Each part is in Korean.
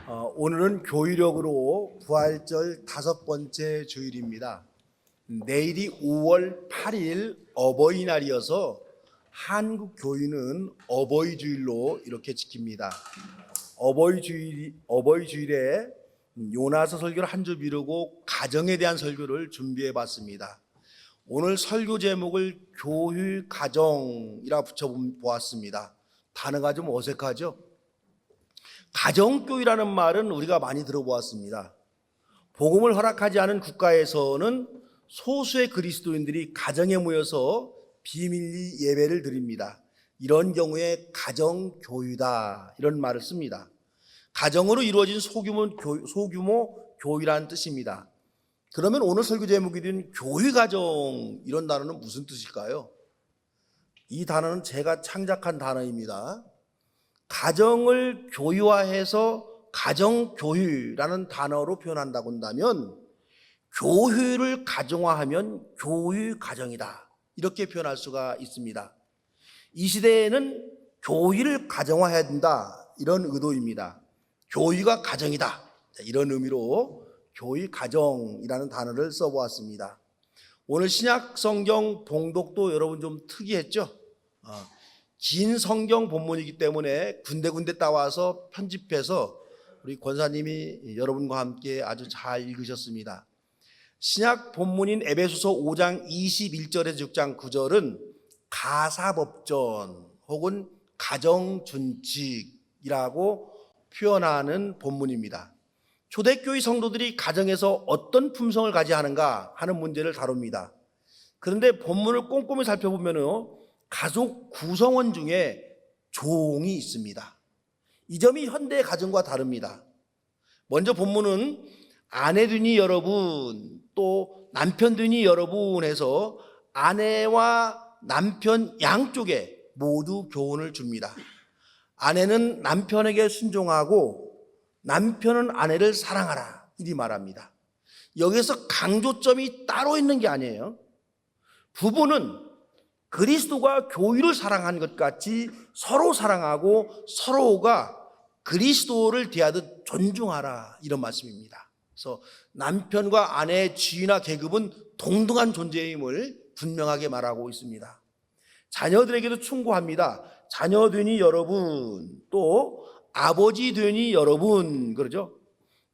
오늘은 교회력으로 부활절 5번째 주일입니다. 내일이 5월 8일 어버이날이어서 한국 교회는 어버이주일로 이렇게 지킵니다. 어버이주일에 요나서 설교를 한 주 미루고 가정에 대한 설교를 준비해 봤습니다. 오늘 설교 제목을 교회 가정이라 붙여보았습니다. 단어가 좀 어색하죠? 가정교회라는 말은 우리가 많이 들어보았습니다. 복음을 허락하지 않은 국가에서는 소수의 그리스도인들이 가정에 모여서 비밀리 예배를 드립니다. 이런 경우에 가정교회다 이런 말을 씁니다. 가정으로 이루어진 소규모 교회라는 뜻입니다. 그러면 오늘 설교 제목이 된 교회 가정 이런 단어는 무슨 뜻일까요? 이 단어는 제가 창작한 단어입니다. 가정을 교회화해서 가정교회라는 단어로 표현한다고 한다면 교회를 가정화하면 교회 가정이다 이렇게 표현할 수가 있습니다. 이 시대에는 교회를 가정화해야 된다 이런 의도입니다. 교회가 가정이다 이런 의미로 교회 가정이라는 단어를 써보았습니다. 오늘 신약 성경 봉독도 여러분 좀 특이했죠? 긴 성경 본문이기 때문에 군데군데 따와서 편집해서 우리 권사님이 여러분과 함께 아주 잘 읽으셨습니다. 신약 본문인 에베소서 5장 21절에서 6장 9절은 가사법전 혹은 가정준칙이라고 표현하는 본문입니다. 초대교회 성도들이 가정에서 어떤 품성을 가져야 하는가 하는 문제를 다룹니다. 그런데 본문을 꼼꼼히 살펴보면요, 가족 구성원 중에 종이 있습니다. 이 점이 현대의 가정과 다릅니다. 먼저 본문은 아내되니 여러분 또 남편되니 여러분 해서 아내와 남편 양쪽에 모두 교훈을 줍니다. 아내는 남편에게 순종하고 남편은 아내를 사랑하라 이리 말합니다. 여기서 강조점이 따로 있는 게 아니에요. 부부는 그리스도가 교회를 사랑하는 것 같이 서로 사랑하고 서로가 그리스도를 대하듯 존중하라 이런 말씀입니다. 그래서 남편과 아내의 지위나 계급은 동등한 존재임을 분명하게 말하고 있습니다. 자녀들에게도 충고합니다. 자녀 되니 여러분 또 아버지 되니 여러분 그러죠.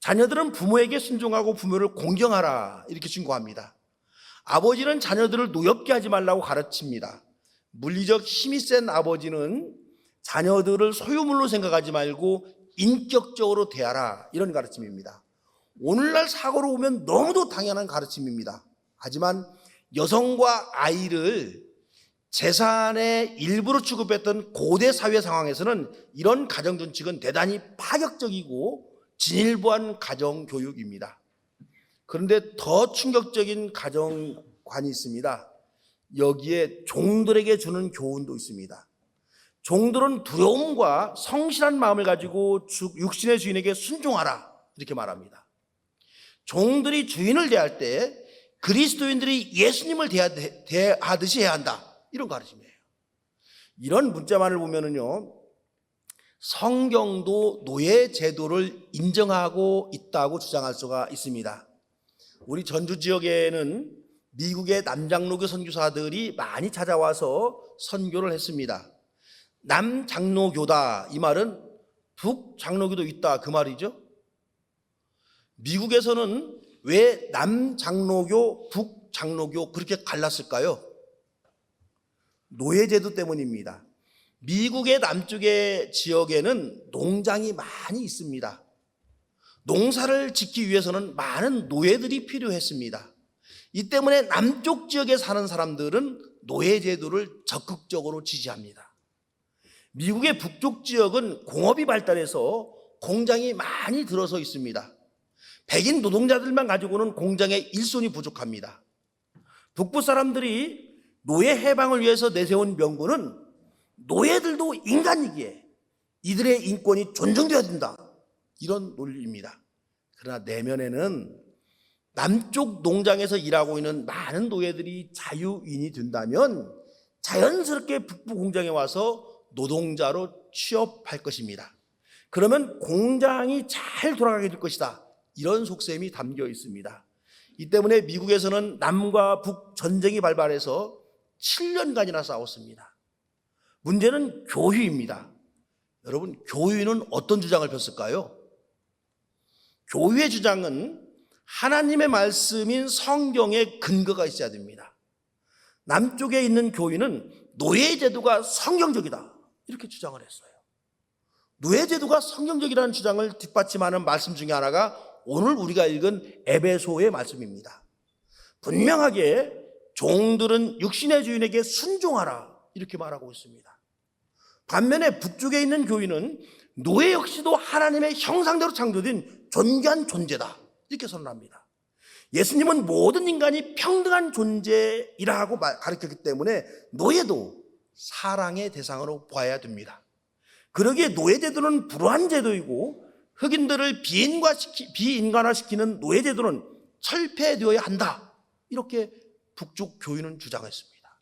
자녀들은 부모에게 순종하고 부모를 공경하라 이렇게 충고합니다. 아버지는 자녀들을 노엽게 하지 말라고 가르칩니다. 물리적 힘이 센 아버지는 자녀들을 소유물로 생각하지 말고 인격적으로 대하라 이런 가르침입니다. 오늘날 사고로 보면 너무도 당연한 가르침입니다. 하지만 여성과 아이를 재산의 일부로 취급했던 고대 사회 상황에서는 이런 가정준칙은 대단히 파격적이고 진일보한 가정교육입니다. 그런데 더 충격적인 가정관이 있습니다. 여기에 종들에게 주는 교훈도 있습니다. 종들은 두려움과 성실한 마음을 가지고 육신의 주인에게 순종하라 이렇게 말합니다. 종들이 주인을 대할 때 그리스도인들이 예수님을 대하듯이 해야 한다 이런 가르침이에요. 이런 문자만을 보면은요, 성경도 노예 제도를 인정하고 있다고 주장할 수가 있습니다. 우리 전주 지역에는 미국의 남장로교 선교사들이 많이 찾아와서 선교를 했습니다. 남장로교다 이 말은 북장로교도 있다 그 말이죠. 미국에서는 왜 남장로교, 북장로교 그렇게 갈랐을까요? 노예제도 때문입니다. 미국의 남쪽의 지역에는 농장이 많이 있습니다. 농사를 짓기 위해서는 많은 노예들이 필요했습니다. 이 때문에 남쪽 지역에 사는 사람들은 노예제도를 적극적으로 지지합니다. 미국의 북쪽 지역은 공업이 발달해서 공장이 많이 들어서 있습니다. 백인 노동자들만 가지고는 공장의 일손이 부족합니다. 북부 사람들이 노예 해방을 위해서 내세운 명분은 노예들도 인간이기에 이들의 인권이 존중되어야 된다 이런 논리입니다. 그러나 내면에는 남쪽 농장에서 일하고 있는 많은 노예들이 자유인이 된다면 자연스럽게 북부 공장에 와서 노동자로 취업할 것입니다. 그러면 공장이 잘 돌아가게 될 것이다. 이런 속셈이 담겨 있습니다. 이 때문에 미국에서는 남과 북 전쟁이 발발해서 7년간이나 싸웠습니다. 문제는 교회입니다. 여러분, 교회는 어떤 주장을 폈을까요? 교회의 주장은 하나님의 말씀인 성경에 근거가 있어야 됩니다. 남쪽에 있는 교회는 노예제도가 성경적이다, 이렇게 주장을 했어요. 노예제도가 성경적이라는 주장을 뒷받침하는 말씀 중에 하나가 오늘 우리가 읽은 에베소의 말씀입니다. 분명하게 종들은 육신의 주인에게 순종하라, 이렇게 말하고 있습니다. 반면에 북쪽에 있는 교회는 노예 역시도 하나님의 형상대로 창조된 존귀한 존재다, 이렇게 선언합니다. 예수님은 모든 인간이 평등한 존재이라고 가르쳤기 때문에 노예도 사랑의 대상으로 봐야 됩니다. 그러기에 노예제도는 불우한 제도이고 흑인들을 비인간화시키는 노예제도는 철폐되어야 한다, 이렇게 북쪽 교회는 주장했습니다.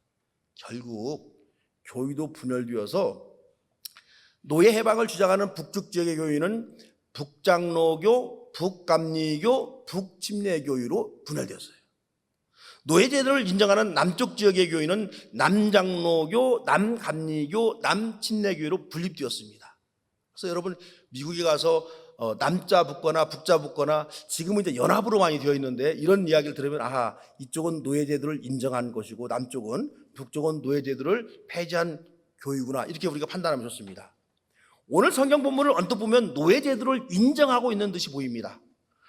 결국 교회도 분열되어서 노예 해방을 주장하는 북쪽 지역의 교회는 북장로교, 북감리교, 북침례교회로 분열되었어요. 노예제도를 인정하는 남쪽 지역의 교회는 남장로교, 남감리교, 남침례교회로 분립되었습니다. 그래서 여러분, 미국에 가서 남자 붙거나 북자 붙거나 지금은 이제 연합으로 많이 되어 있는데 이런 이야기를 들으면 아하, 이쪽은 노예제도를 인정한 것이고 남쪽은, 북쪽은 노예제도를 폐지한 교회구나, 이렇게 우리가 판단하면 좋습니다. 오늘 성경 본문을 언뜻 보면 노예제도를 인정하고 있는 듯이 보입니다.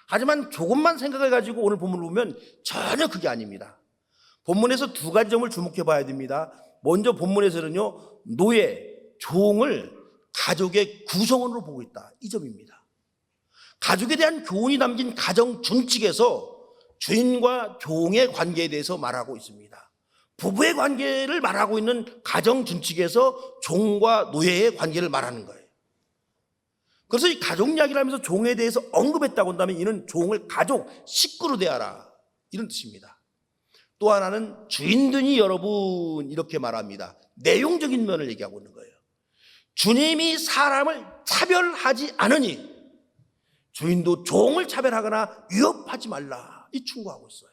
하지만 조금만 생각을 가지고 오늘 본문을 보면 전혀 그게 아닙니다. 본문에서 두 가지 점을 주목해 봐야 됩니다. 먼저 본문에서는요, 노예, 종을 가족의 구성원으로 보고 있다, 이 점입니다. 가족에 대한 교훈이 담긴 가정 준칙에서 주인과 종의 관계에 대해서 말하고 있습니다. 부부의 관계를 말하고 있는 가정 준칙에서 종과 노예의 관계를 말하는 거예요. 그래서 이 가족 이야기를 하면서 종에 대해서 언급했다고 한다면 이는 종을 가족, 식구로 대하라, 이런 뜻입니다. 또 하나는 주인들이 여러분, 이렇게 말합니다. 내용적인 면을 얘기하고 있는 거예요. 주님이 사람을 차별하지 않으니 주인도 종을 차별하거나 위협하지 말라, 이 충고하고 있어요.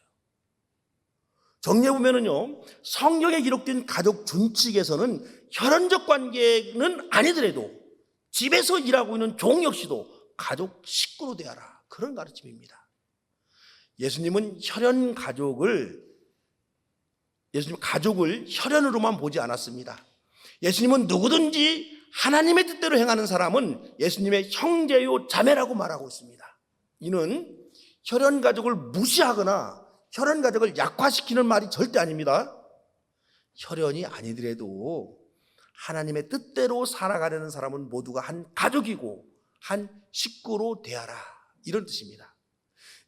정리해 보면은요, 성경에 기록된 가족 준칙에서는 혈연적 관계는 아니더라도 집에서 일하고 있는 종 역시도 가족 식구로 대하라, 그런 가르침입니다. 예수님은 가족을 혈연으로만 보지 않았습니다. 예수님은 누구든지 하나님의 뜻대로 행하는 사람은 예수님의 형제요 자매라고 말하고 있습니다. 이는 혈연 가족을 무시하거나 혈연 가족을 약화시키는 말이 절대 아닙니다. 혈연이 아니더라도 하나님의 뜻대로 살아가려는 사람은 모두가 한 가족이고 한 식구로 대하라, 이런 뜻입니다.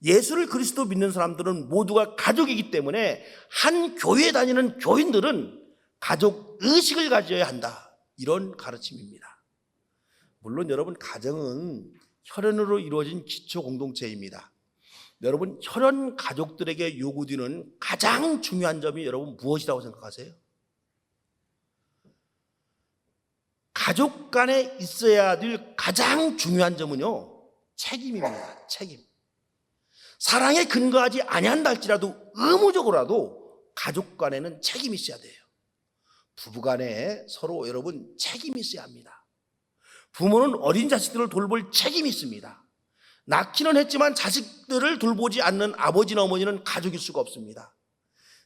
예수를 그리스도 믿는 사람들은 모두가 가족이기 때문에 한 교회에 다니는 교인들은 가족 의식을 가져야 한다, 이런 가르침입니다. 물론 여러분, 가정은 혈연으로 이루어진 기초 공동체입니다. 여러분, 혈연 가족들에게 요구되는 가장 중요한 점이 여러분 무엇이라고 생각하세요? 가족 간에 있어야 될 가장 중요한 점은요, 책임입니다. 책임. 사랑에 근거하지 아니한다 할지라도 의무적으로라도 가족 간에는 책임이 있어야 돼요. 부부 간에 서로 여러분 책임이 있어야 합니다. 부모는 어린 자식들을 돌볼 책임이 있습니다. 낳기는 했지만 자식들을 돌보지 않는 아버지나 어머니는 가족일 수가 없습니다.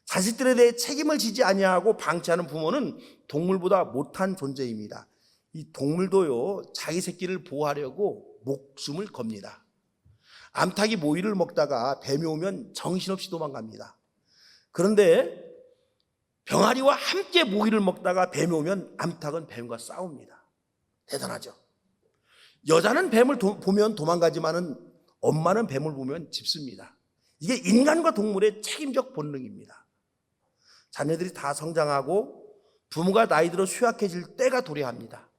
자식들에 대해 책임을 지지 아니하고 방치하는 부모는 동물보다 못한 존재입니다. 이 동물도요, 자기 새끼를 보호하려고 목숨을 겁니다. 암탉이 모이를 먹다가 뱀이 오면 정신없이 도망갑니다. 그런데 병아리와 함께 모이를 먹다가 뱀이 오면 암탉은 뱀과 싸웁니다. 대단하죠? 여자는 뱀을 보면 도망가지만은 엄마는 뱀을 보면 짚습니다. 이게 인간과 동물의 책임적 본능입니다. 자녀들이 다 성장하고 부모가 나이 들어 쇠약해질 때가 도래합니다.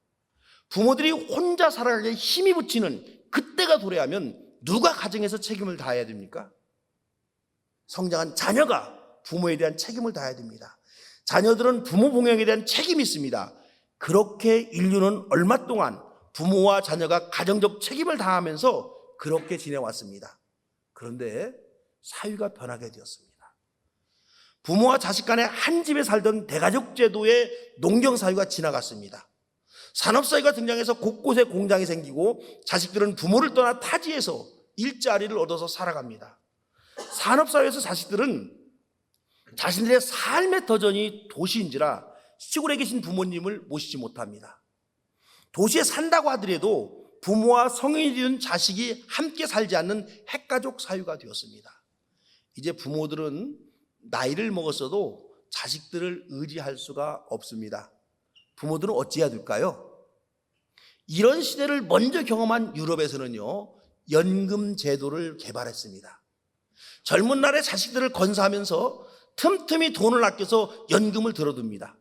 부모들이 혼자 살아가기에 힘이 붙이는 그때가 도래하면 누가 가정에서 책임을 다해야 됩니까? 성장한 자녀가 부모에 대한 책임을 다해야 됩니다. 자녀들은 부모 봉양에 대한 책임이 있습니다. 그렇게 인류는 얼마 동안 부모와 자녀가 가정적 책임을 다하면서 그렇게 지내왔습니다. 그런데 사회가 변하게 되었습니다. 부모와 자식 간에 한 집에 살던 대가족 제도의 농경 사회가 지나갔습니다. 산업 사회가 등장해서 곳곳에 공장이 생기고 자식들은 부모를 떠나 타지에서 일자리를 얻어서 살아갑니다. 산업 사회에서 자식들은 자신들의 삶의 터전이 도시인지라 시골에 계신 부모님을 모시지 못합니다. 도시에 산다고 하더라도 부모와 성인이 된 자식이 함께 살지 않는 핵가족 사회가 되었습니다. 이제 부모들은 나이를 먹었어도 자식들을 의지할 수가 없습니다. 부모들은 어찌해야 될까요? 이런 시대를 먼저 경험한 유럽에서는요, 연금 제도를 개발했습니다. 젊은 날에 자식들을 건사하면서 틈틈이 돈을 아껴서 연금을 들어둡니다.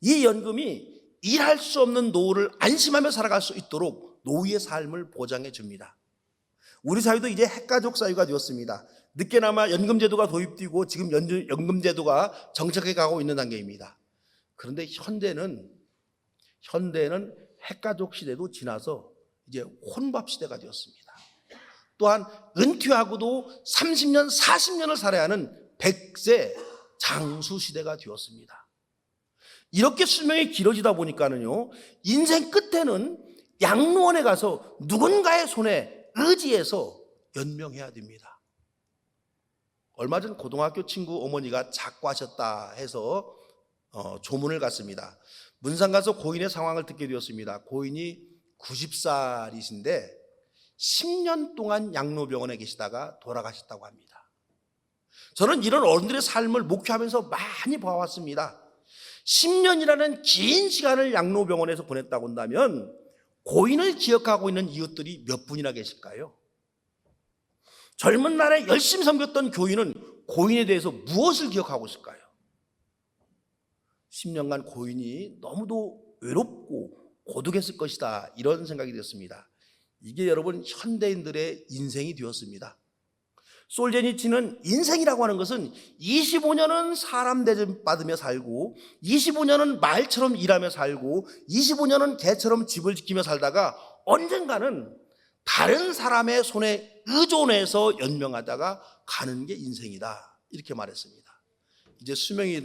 이 연금이 일할 수 없는 노후를 안심하며 살아갈 수 있도록 노후의 삶을 보장해 줍니다. 우리 사회도 이제 핵가족 사회가 되었습니다. 늦게나마 연금제도가 도입되고 지금 연금제도가 정착해 가고 있는 단계입니다. 그런데 현대는 핵가족 시대도 지나서 이제 혼밥 시대가 되었습니다. 또한 은퇴하고도 30년, 40년을 살아야 하는 100세 장수 시대가 되었습니다. 이렇게 수명이 길어지다 보니까는요, 인생 끝에는 양로원에 가서 누군가의 손에 의지해서 연명해야 됩니다. 얼마 전 고등학교 친구 어머니가 작고하셨다 해서 조문을 갔습니다. 문상 가서 고인의 상황을 듣게 되었습니다. 고인이 90살이신데 10년 동안 양로병원에 계시다가 돌아가셨다고 합니다. 저는 이런 어른들의 삶을 목회하면서 많이 봐왔습니다. 10년이라는 긴 시간을 양로병원에서 보냈다고 한다면 고인을 기억하고 있는 이웃들이 몇 분이나 계실까요? 젊은 날에 열심히 섬겼던 교인은 고인에 대해서 무엇을 기억하고 있을까요? 10년간 고인이 너무도 외롭고 고독했을 것이다, 이런 생각이 들었습니다. 이게 여러분 현대인들의 인생이 되었습니다. 솔제니치는 인생이라고 하는 것은 25년은 사람 대접받으며 살고 25년은 말처럼 일하며 살고 25년은 개처럼 집을 지키며 살다가 언젠가는 다른 사람의 손에 의존해서 연명하다가 가는 게 인생이다, 이렇게 말했습니다. 이제 수명이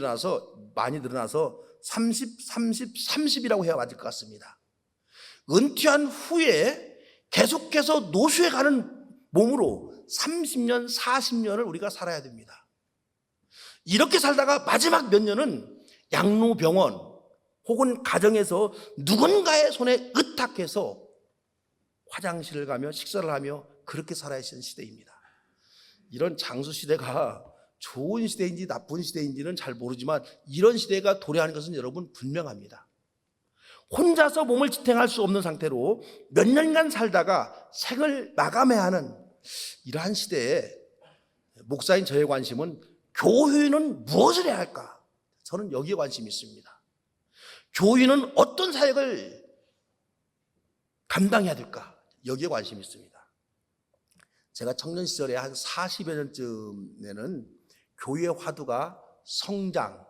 많이 늘어나서 30, 30, 30이라고 해야 맞을 것 같습니다. 은퇴한 후에 계속해서 노쇠해 가는 몸으로 30년, 40년을 우리가 살아야 됩니다. 이렇게 살다가 마지막 몇 년은 양로병원 혹은 가정에서 누군가의 손에 의탁해서 화장실을 가며 식사를 하며 그렇게 살아야 하는 시대입니다. 이런 장수 시대가 좋은 시대인지 나쁜 시대인지는 잘 모르지만 이런 시대가 도래하는 것은 여러분 분명합니다. 혼자서 몸을 지탱할 수 없는 상태로 몇 년간 살다가 생을 마감해야 하는 이러한 시대에 목사인 저의 관심은 교회는 무엇을 해야 할까? 저는 여기에 관심이 있습니다. 교회는 어떤 사역을 감당해야 될까? 여기에 관심이 있습니다. 제가 청년 시절에 한 40여 년쯤에는 교회의 화두가 성장,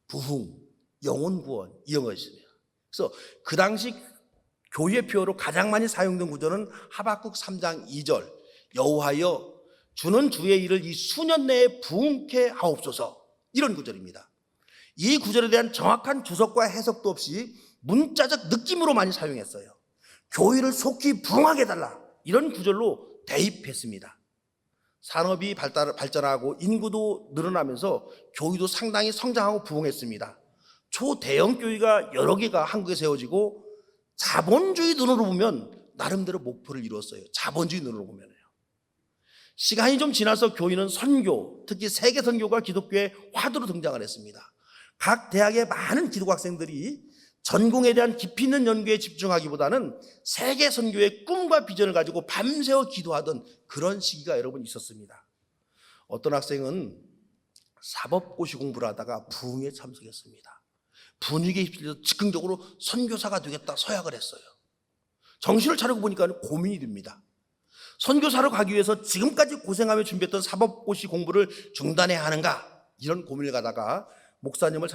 부흥, 영혼 구원 이런 것이었습니다. 그래서 그 당시 교회 표어로 가장 많이 사용된 구절은 하박국 3장 2절, 여호와여 주는 주의 일을 이 수년 내에 부흥케 하옵소서, 이런 구절입니다. 이 구절에 대한 정확한 주석과 해석도 없이 문자적 느낌으로 많이 사용했어요. 교회를 속히 부흥하게 해달라, 이런 구절로 대입했습니다. 산업이 발전하고 인구도 늘어나면서 교회도 상당히 성장하고 부흥했습니다. 초대형 교회가 여러 개가 한국에 세워지고 자본주의 눈으로 보면 나름대로 목표를 이루었어요. 자본주의 눈으로 보면요. 시간이 좀 지나서 교회는 선교, 특히 세계 선교가 기독교의 화두로 등장을 했습니다. 각 대학의 많은 기독 학생들이 전공에 대한 깊이 있는 연구에 집중하기보다는 세계 선교의 꿈과 비전을 가지고 밤새워 기도하던 그런 시기가 여러분 있었습니다. 어떤 학생은 사법고시 공부를 하다가 부흥에 참석했습니다. 분위기에 휩쓸려서 즉흥적으로 선교사가 되겠다 서약을 했어요. 정신을 차리고 보니까 고민이 됩니다. 선교사로 가기 위해서 지금까지 고생하며 준비했던 사법고시 공부를 중단해야 하는가, 이런 고민을 가다가 목사님을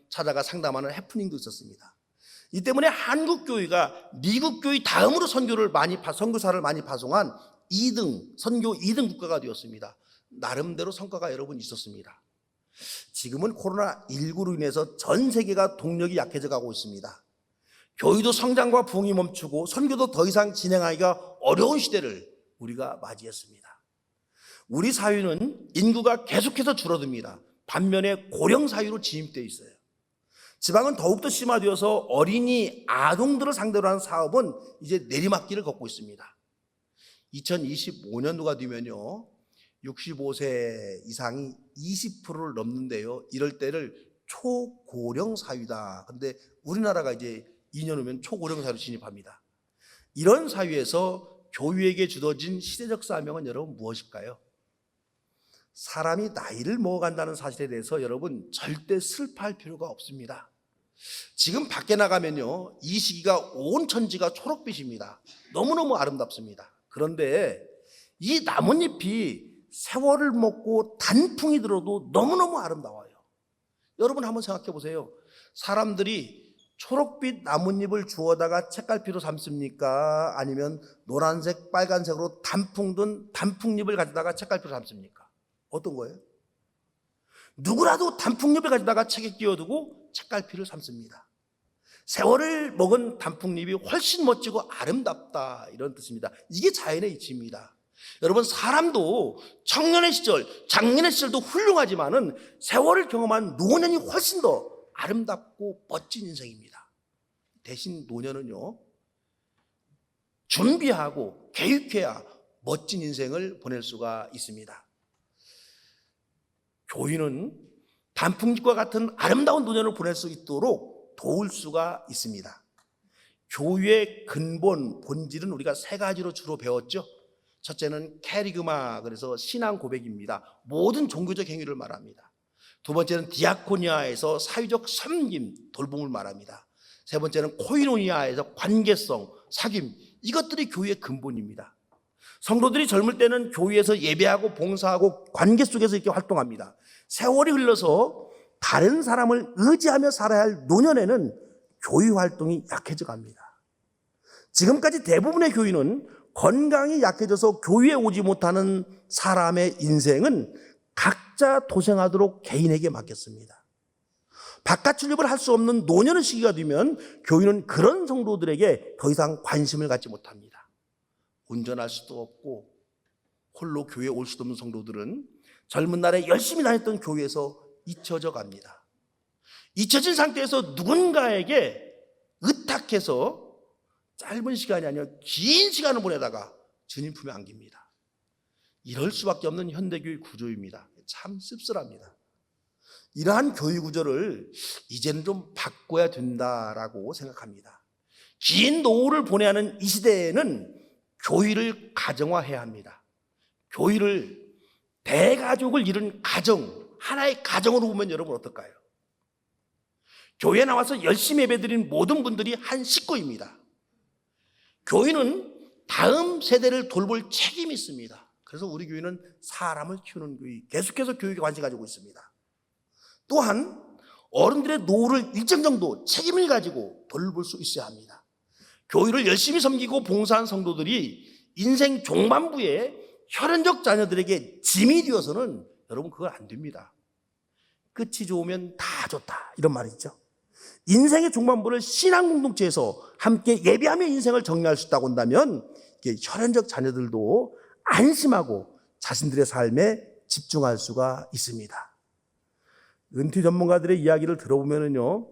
찾아가 상담하는 해프닝도 있었습니다. 이 때문에 한국 교회가 미국 교회 다음으로 선교사를 많이 파송한 2등 선교 2등 국가가 되었습니다. 나름대로 성과가 여러분 있었습니다. 지금은 코로나19로 인해서 전 세계가 동력이 약해져 가고 있습니다. 교회도 성장과 부흥이 멈추고 선교도 더 이상 진행하기가 어려운 시대를 우리가 맞이했습니다. 우리 사회는 인구가 계속해서 줄어듭니다. 반면에 고령 사회로 진입되어 있어요. 지방은 더욱더 심화되어서 어린이 아동들을 상대로 하는 사업은 이제 내리막길을 걷고 있습니다. 2025년도가 되면요 65세 이상이 20%를 넘는데요, 이럴 때를 초고령 사회다. 그런데 우리나라가 이제 2년 후면 초고령 사회로 진입합니다. 이런 사회에서 교회에게 주어진 시대적 사명은 여러분 무엇일까요? 사람이 나이를 먹어간다는 사실에 대해서 여러분 절대 슬퍼할 필요가 없습니다. 지금 밖에 나가면요 이 시기가 온 천지가 초록빛입니다. 너무너무 아름답습니다. 그런데 이 나뭇잎이 세월을 먹고 단풍이 들어도 너무너무 아름다워요. 여러분 한번 생각해 보세요. 사람들이 초록빛 나뭇잎을 주워다가 책갈피로 삼습니까? 아니면 노란색 빨간색으로 단풍 든 단풍잎을 가져다가 책갈피로 삼습니까? 어떤 거예요? 누구라도 단풍잎을 가져다가 책에 끼워두고 책갈피를 삼습니다. 세월을 먹은 단풍잎이 훨씬 멋지고 아름답다, 이런 뜻입니다. 이게 자연의 이치입니다. 여러분, 사람도 청년의 시절, 장년의 시절도 훌륭하지만은 세월을 경험한 노년이 훨씬 더 아름답고 멋진 인생입니다. 대신 노년은요 준비하고 계획해야 멋진 인생을 보낼 수가 있습니다. 교회는 단풍잎과 같은 아름다운 노년을 보낼 수 있도록 도울 수가 있습니다. 교회의 근본, 본질은 우리가 세 가지로 주로 배웠죠. 첫째는 캐리그마, 그래서 신앙 고백입니다. 모든 종교적 행위를 말합니다. 두 번째는 디아코니아에서 사회적 섬김, 돌봄을 말합니다. 세 번째는 코이노니아에서 관계성, 사귐, 이것들이 교회의 근본입니다. 성도들이 젊을 때는 교회에서 예배하고 봉사하고 관계 속에서 이렇게 활동합니다. 세월이 흘러서 다른 사람을 의지하며 살아야 할 노년에는 교회 활동이 약해져 갑니다. 지금까지 대부분의 교회는 건강이 약해져서 교회에 오지 못하는 사람의 인생은 각자 도생하도록 개인에게 맡겼습니다. 바깥 출입을 할 수 없는 노년의 시기가 되면 교회는 그런 성도들에게 더 이상 관심을 갖지 못합니다. 운전할 수도 없고 홀로 교회에 올 수도 없는 성도들은 젊은 날에 열심히 다녔던 교회에서 잊혀져 갑니다. 잊혀진 상태에서 누군가에게 의탁해서 짧은 시간이 아니라 긴 시간을 보내다가 주님 품에 안깁니다. 이럴 수밖에 없는 현대교회 구조입니다. 참 씁쓸합니다. 이러한 교회 구조를 이제는 좀 바꿔야 된다라고 생각합니다. 긴 노후를 보내야 하는 이 시대에는 교회를 가정화해야 합니다. 교회를 대가족을 이룬 가정, 하나의 가정으로 보면 여러분 어떨까요? 교회에 나와서 열심히 예배드린 모든 분들이 한 식구입니다. 교회는 다음 세대를 돌볼 책임이 있습니다. 그래서 우리 교회는 사람을 키우는 교회, 계속해서 교육에 관심 가지고 있습니다. 또한 어른들의 노후를 일정 정도 책임을 가지고 돌볼 수 있어야 합니다. 교회를 열심히 섬기고 봉사한 성도들이 인생 종반부에 혈연적 자녀들에게 짐이 되어서는 여러분 그건 안 됩니다. 끝이 좋으면 다 좋다, 이런 말이 있죠. 인생의 종반부를 신앙 공동체에서 함께 예배하며 인생을 정리할 수 있다고 한다면 혈연적 자녀들도 안심하고 자신들의 삶에 집중할 수가 있습니다. 은퇴 전문가들의 이야기를 들어보면요,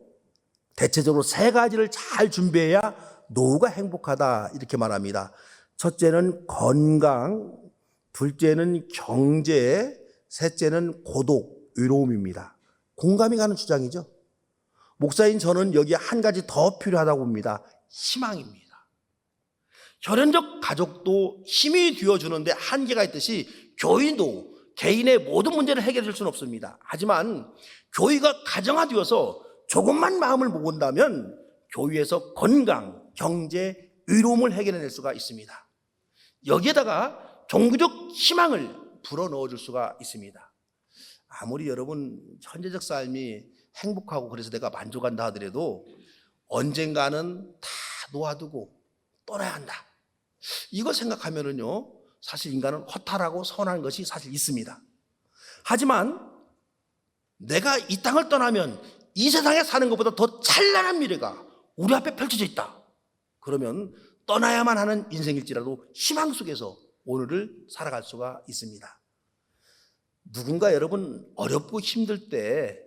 대체적으로 세 가지를 잘 준비해야 노후가 행복하다, 이렇게 말합니다. 첫째는 건강, 둘째는 경제, 셋째는 고독, 외로움입니다. 공감이 가는 주장이죠. 목사인 저는 여기에 한 가지 더 필요하다고 봅니다. 희망입니다. 혈연적 가족도 힘이 되어주는데 한계가 있듯이 교인도 개인의 모든 문제를 해결해 줄 수는 없습니다. 하지만 교회가 가정화되어서 조금만 마음을 먹은다면 교회에서 건강, 경제, 의로움을 해결해낼 수가 있습니다. 여기에다가 종교적 희망을 불어넣어 줄 수가 있습니다. 아무리 여러분 현재적 삶이 행복하고 그래서 내가 만족한다 하더라도 언젠가는 다 놓아두고 떠나야 한다. 이거 생각하면은요, 사실 인간은 허탈하고 서운한 것이 사실 있습니다. 하지만 내가 이 땅을 떠나면 이 세상에 사는 것보다 더 찬란한 미래가 우리 앞에 펼쳐져 있다. 그러면 떠나야만 하는 인생일지라도 희망 속에서 오늘을 살아갈 수가 있습니다. 누군가 여러분 어렵고 힘들 때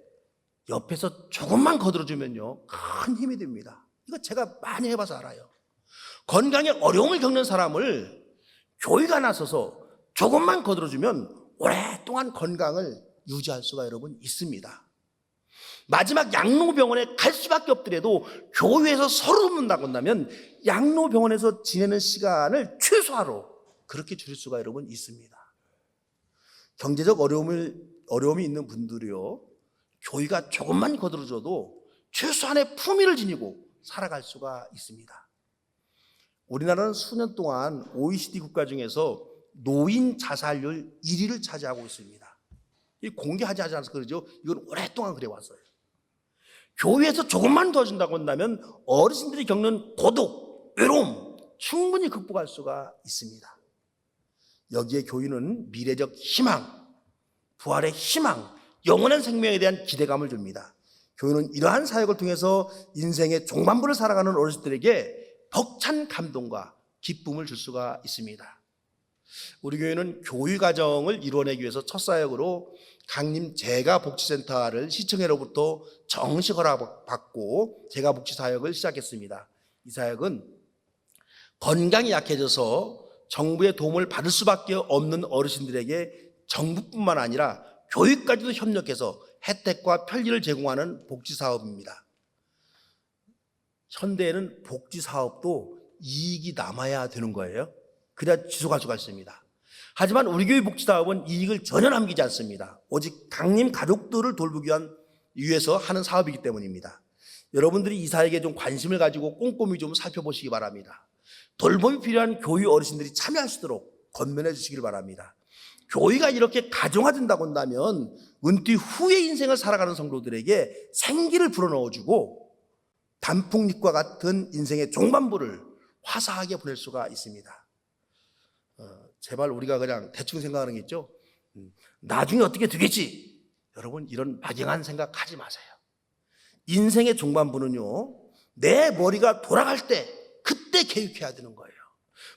옆에서 조금만 거들어주면요, 큰 힘이 됩니다. 이거 제가 많이 해봐서 알아요. 건강에 어려움을 겪는 사람을 교회가 나서서 조금만 거들어주면 오랫동안 건강을 유지할 수가 여러분 있습니다. 마지막 양로병원에 갈 수밖에 없더라도 교회에서 서로 돕는다고 한다면 양로병원에서 지내는 시간을 최소화로 그렇게 줄일 수가 여러분 있습니다. 경제적 어려움이 있는 분들이요, 교회가 조금만 거들어줘도 최소한의 품위를 지니고 살아갈 수가 있습니다. 우리나라는 수년 동안 OECD 국가 중에서 노인 자살률 1위를 차지하고 있습니다. 이 공개하지 않아서 그러죠. 이건 오랫동안 그래 왔어요. 교회에서 조금만 도와준다고 한다면 어르신들이 겪는 고독, 외로움 충분히 극복할 수가 있습니다. 여기에 교회는 미래적 희망, 부활의 희망, 영원한 생명에 대한 기대감을 줍니다. 교회는 이러한 사역을 통해서 인생의 종반부를 살아가는 어르신들에게 벅찬 감동과 기쁨을 줄 수가 있습니다. 우리 교회는 교육 과정을 이루어내기 위해서 첫 사역으로 강림 재가복지센터를 시청회로부터 정식 허락받고 재가복지사역을 시작했습니다. 이 사역은 건강이 약해져서 정부의 도움을 받을 수밖에 없는 어르신들에게 정부뿐만 아니라 교육까지도 협력해서 혜택과 편리를 제공하는 복지사업입니다. 현대에는 복지사업도 이익이 남아야 되는 거예요. 그래야 지속할 수가 있습니다. 하지만 우리 교회 복지사업은 이익을 전혀 남기지 않습니다. 오직 강림 가족들을 돌보기 위해서 하는 사업이기 때문입니다. 여러분들이 이 사역에 좀 관심을 가지고 꼼꼼히 좀 살펴보시기 바랍니다. 돌봄이 필요한 교회 어르신들이 참여할 수 있도록 권면해 주시길 바랍니다. 교회가 이렇게 가정화된다고 한다면 은퇴 후의 인생을 살아가는 성도들에게 생기를 불어넣어주고 단풍잎과 같은 인생의 종반부를 화사하게 보낼 수가 있습니다. 제발 우리가 그냥 대충 생각하는 게 있죠. 나중에 어떻게 되겠지. 여러분 이런 막연한 생각하지 마세요. 인생의 종반부는요, 내 머리가 돌아갈 때 그때 계획해야 되는 거예요.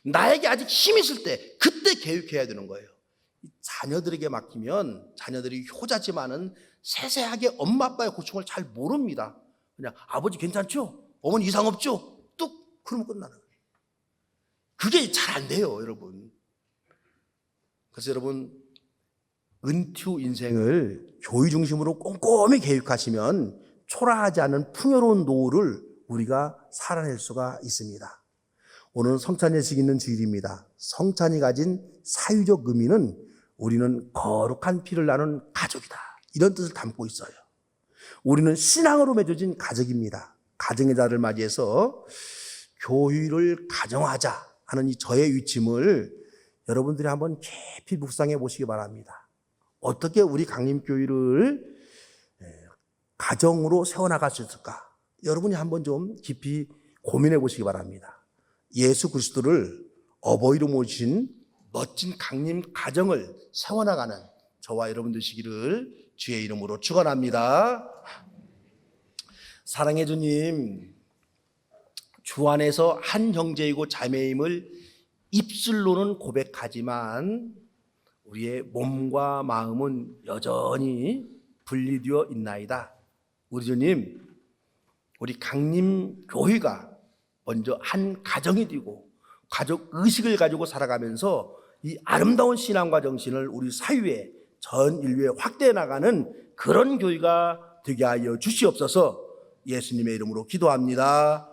나에게 아직 힘이 있을 때 그때 계획해야 되는 거예요. 자녀들에게 맡기면 자녀들이 효자지만은 세세하게 엄마 아빠의 고충을 잘 모릅니다. 그냥 아버지 괜찮죠? 어머니 이상 없죠? 뚝 그러면 끝나는 거예요. 그게 잘 안 돼요, 여러분. 그래서 여러분 은퇴 후 인생을 교회 중심으로 꼼꼼히 계획하시면 초라하지 않은 풍요로운 노후를 우리가 살아낼 수가 있습니다. 오늘은 성찬 예식 있는 주일입니다. 성찬이 가진 사유적 의미는 우리는 거룩한 피를 나눈 가족이다, 이런 뜻을 담고 있어요. 우리는 신앙으로 맺어진 가족입니다. 가정의 달을 맞이해서 교회를 가정하자 하는 이 저의 위침을 여러분들이 한번 깊이 묵상해 보시기 바랍니다. 어떻게 우리 강림교회를 가정으로 세워나갈 수 있을까? 여러분이 한번 좀 깊이 고민해 보시기 바랍니다. 예수 그리스도를 어버이로 모신 멋진 강림 가정을 세워나가는 저와 여러분 되시기를 주의 이름으로 축원합니다. 사랑해 주님, 주 안에서 한 형제이고 자매임을 입술로는 고백하지만 우리의 몸과 마음은 여전히 분리되어 있나이다. 우리 주님, 우리 강림교회가 먼저 한 가정이 되고 가족 의식을 가지고 살아가면서 이 아름다운 신앙과 정신을 우리 사회에 전 인류에 확대해 나가는 그런 교회가 되게 하여 주시옵소서. 예수님의 이름으로 기도합니다.